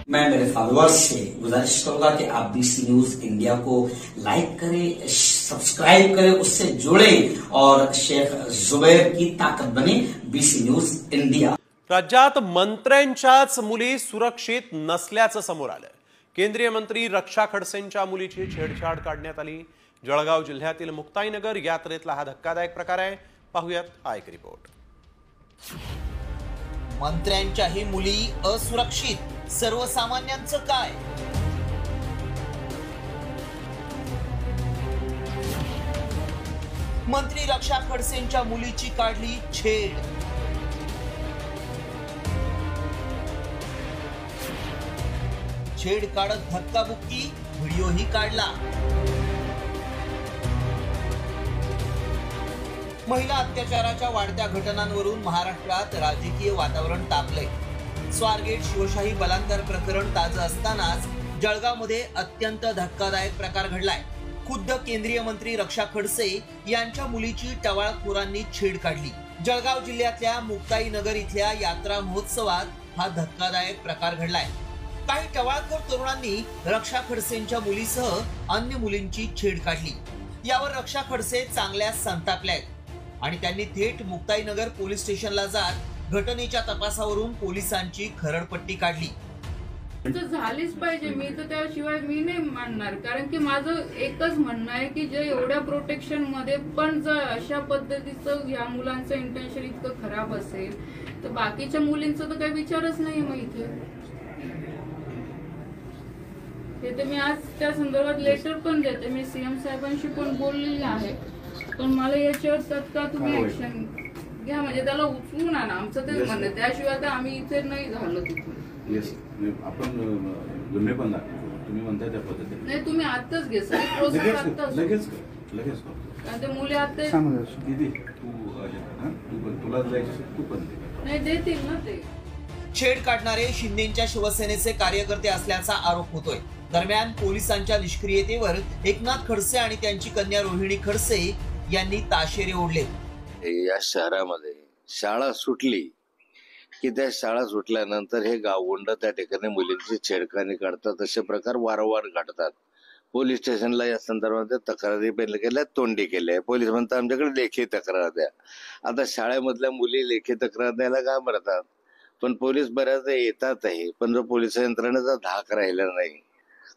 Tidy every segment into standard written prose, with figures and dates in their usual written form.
मैं मेरे फॉलोअर्स से गुजारिश करूंगा कि आप बीसी न्यूज इंडिया को लाइक करें, सब्सक्राइब करें, उससे जुड़े और शेख जुबैर की ताकत बने बीसी न्यूज इंडिया। राज्यात मंत्र्यांच्याच मुली सुरक्षित नसल्याचं समोर आलं। केंद्रीय मंत्री रक्षा खडसेंच्या मुलीची छेडछाड काढण्यात आली। जळगाव जिल्ह्यातील मुक्ताईनगर यात्रेतला हा धक्कादायक प्रकार आहे। पाहूयात हा एक रिपोर्ट। मंत्र्यांच्याही मुली असुरक्षित, सर्वसामान्यांचं काय? मंत्री रक्षा खडसेंच्या मुलीची काढली छेड। छेड काढत धक्काबुक्की, व्हिडिओही काढला। महिला अत्याचाराच्या वाढत्या घटनांवरून महाराष्ट्रात राजकीय वातावरण तापलंय। स्वारगेट शिवशाही बलात्कार प्रकरण ताजं असतानाच जळगावमध्ये अत्यंत धक्कादायक प्रकार घडलाय। खुद्द केंद्रीय मंत्री रक्षा खडसे यांच्या मुलीची टवाळखोरांनी छेड काढली। जळगाव जिल्ह्यातल्या मुक्ताईनगर इथल्या यात्रा महोत्सवात हा धक्कादायक प्रकार घडलाय। काही टवाळखोर तरुणांनी रक्षा खडसेंच्या मुलीसह अन्य मुलींची छेड काढली। यावर रक्षा खडसे चांगल्या संतापल्यात आणि त्यांनी थेट मुक्ताईनगर पोलीस स्टेशनला जात घटनेच्या तपासावरून पोलिसांची खरडपट्टी काढली। झालीच पाहिजे, मी तर त्याशिवाय मी नाही मानणार। कारण की माझं एकच म्हणणं आहे की जे एवढ्या प्रोटेक्शन मध्ये पण जर अशा पद्धतीचं या मुलांचं इंटेन्शन इतकं खराब असेल तर बाकीच्या मुलींचा तर काही विचारच नाही। मग इथे ते मी आज त्या संदर्भात लेटर पण देते, मी सीएम साहेबांशी पण बोललेले आहे। पण मला याच्यावर तत्काळ तुम्ही ऍक्शन घ्या, म्हणजे त्याला उचलून आणा, आमचं तेच म्हणणं। त्याशिवाय तर आम्ही इथे नाही झालो तिथून। येस, आपण गुन्हे पण तुम्ही म्हणताय त्या पद्धतीने नाही, तुम्ही आताच घे सर प्रोसेस आताच लगेच कारण ते मुले आता दीदी तू तुला जायचं तू पण नाही देतील ना ते। छेड काढणारे शिंदेच्या शिवसेनेचे कार्यकर्ते असल्याचा आरोप होतोय। दरम्यान पोलिसांच्या निष्क्रियतेवर एकनाथ खडसे आणि त्यांची कन्या रोहिणी खडसे यांनी ताशेरे ओढले। या शहरामध्ये शाळा सुटली की त्या शाळा सुटल्यानंतर हे गावगुंड त्या ठिकाणी मुलींची छेडखानी काढतात, असे प्रकार वारंवार घडतात। पोलीस स्टेशनला या संदर्भात तक्रारी पहिले केल्या, तोंडी केल्या। पोलीस म्हणतात आमच्याकडे लेखी तक्रार द्या। आता शाळेमधल्या मुली लेखी तक्रार द्यायला घाबरतात, पण पोलीस बऱ्याचदा येतातही, पण जो पोलीस यंत्रणेचा धाक राहिला नाही।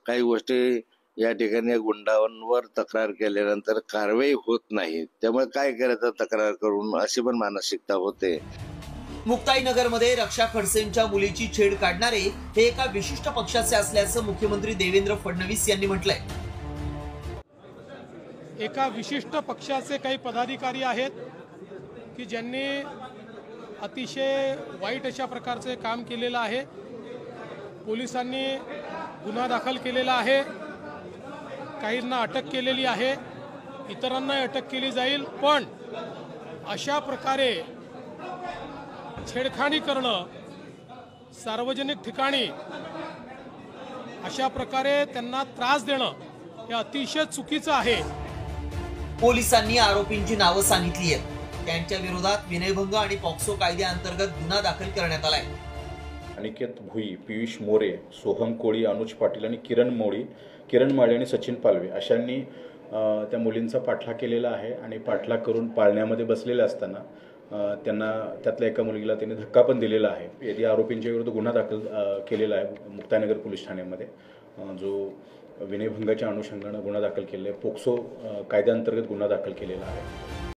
काही गोष्टी या ठिकाणी गुंडांवर तक्रार केल्यानंतर कारवाई होत नाही, त्यामुळे काय करायचं तक्रार करून, अशी पण मानसिकता होते। मुक्ताईनगर मध्ये रक्षा खडसेंच्या मुलीची छेड काढणारे हे एका विशिष्ट पक्षाचे असल्याचं मुख्यमंत्री देवेंद्र फडणवीस यांनी म्हटलंय। एका विशिष्ट पक्षाचे काही पदाधिकारी आहेत की ज्यांनी अतिशय वाईट अशा प्रकारचे काम केलेलं आहे। पोलिसांनी गुन्हा दाखल केलेला आहे, काहींना अटक केलेली आहे, इतरांना अटक केली जाईल। पण अशा प्रकारे छेडखानी करणं सार्वजनिक ठिकाणी, अशा प्रकारे त्यांना त्रास देणं हे अतिशय चुकीचं आहे। पोलिसांनी आरोपींची नावं सांगितली आहेत, त्यांच्या विरोधात विनयभंग आणि पॉक्सो कायद्याअंतर्गत गुन्हा दाखल करण्यात आलाय। अनिकेत भुई, पियुष मोरे, सोहम कोळी, अनुज पाटील आणि किरण माळे आणि सचिन पालवे अशांनी त्या मुलींचा पाठलाग केलेला आहे आणि पाठलाग करून पाळण्यामध्ये बसलेले असताना त्यांना त्यातल्या एका मुलीला त्यांनी धक्का पण दिलेला आहे। यदि आरोपींच्या विरुद्ध गुन्हा दाखल केलेला आहे मुक्ताईनगर पोलीस ठाण्यामध्ये, जो विनयभंगाच्या अनुषंगाने गुन्हा दाखल केलेला आहे, पोक्सो कायद्याअंतर्गत गुन्हा दाखल केलेला आहे।